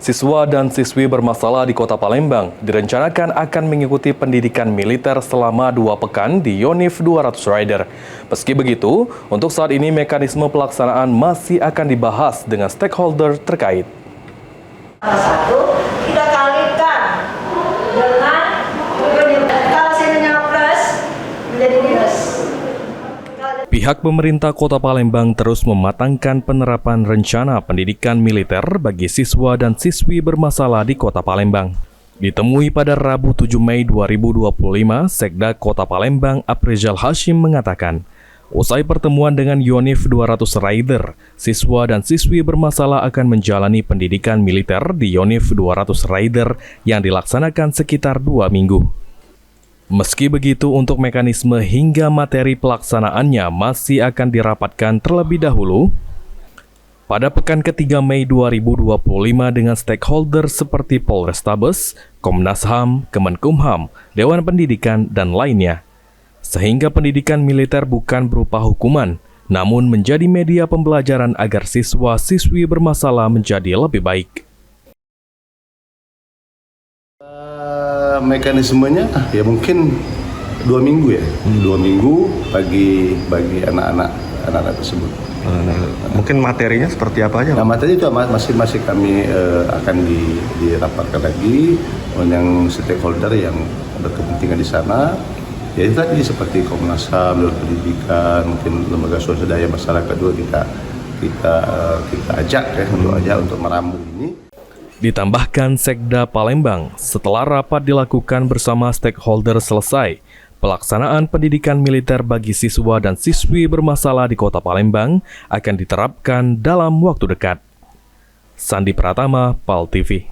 Siswa dan siswi bermasalah di Kota Palembang direncanakan akan mengikuti pendidikan militer selama 2 pekan di Yonif 200 Rider. Meski begitu, untuk saat ini mekanisme pelaksanaan masih akan dibahas dengan stakeholder terkait. Satu, kita kalikan dengan kalau hasilnya plus menjadi minus. Pihak pemerintah Kota Palembang terus mematangkan penerapan rencana pendidikan militer bagi siswa dan siswi bermasalah di Kota Palembang. Ditemui pada Rabu 7 Mei 2025, Sekda Kota Palembang Aprizal Hashim mengatakan, usai pertemuan dengan Yonif 200 Rider, siswa dan siswi bermasalah akan menjalani pendidikan militer di Yonif 200 Rider yang dilaksanakan sekitar 2 minggu. Meski begitu, untuk mekanisme hingga materi pelaksanaannya masih akan dirapatkan terlebih dahulu pada pekan ketiga Mei 2025 dengan stakeholder seperti Polrestabes, Komnas HAM, Kemenkumham, Dewan Pendidikan, dan lainnya. Sehingga pendidikan militer bukan berupa hukuman, namun menjadi media pembelajaran agar siswa-siswi bermasalah menjadi lebih baik. Mekanismenya ya mungkin 2 minggu ya, 2 minggu bagi anak-anak tersebut. Mungkin materinya seperti apa aja? Nah, materi itu masih kami akan dirapatkan lagi dengan stakeholder yang berkepentingan di sana. Ya itu tadi seperti Komnas HAM, Dewan Pendidikan, mungkin lembaga swadaya masyarakat juga kita ajak ya untuk meramu ini. Ditambahkan Sekda Palembang, setelah rapat dilakukan bersama stakeholder selesai, pelaksanaan pendidikan militer bagi siswa dan siswi bermasalah di Kota Palembang akan diterapkan dalam waktu dekat. Sandi Pratama, PAL TV.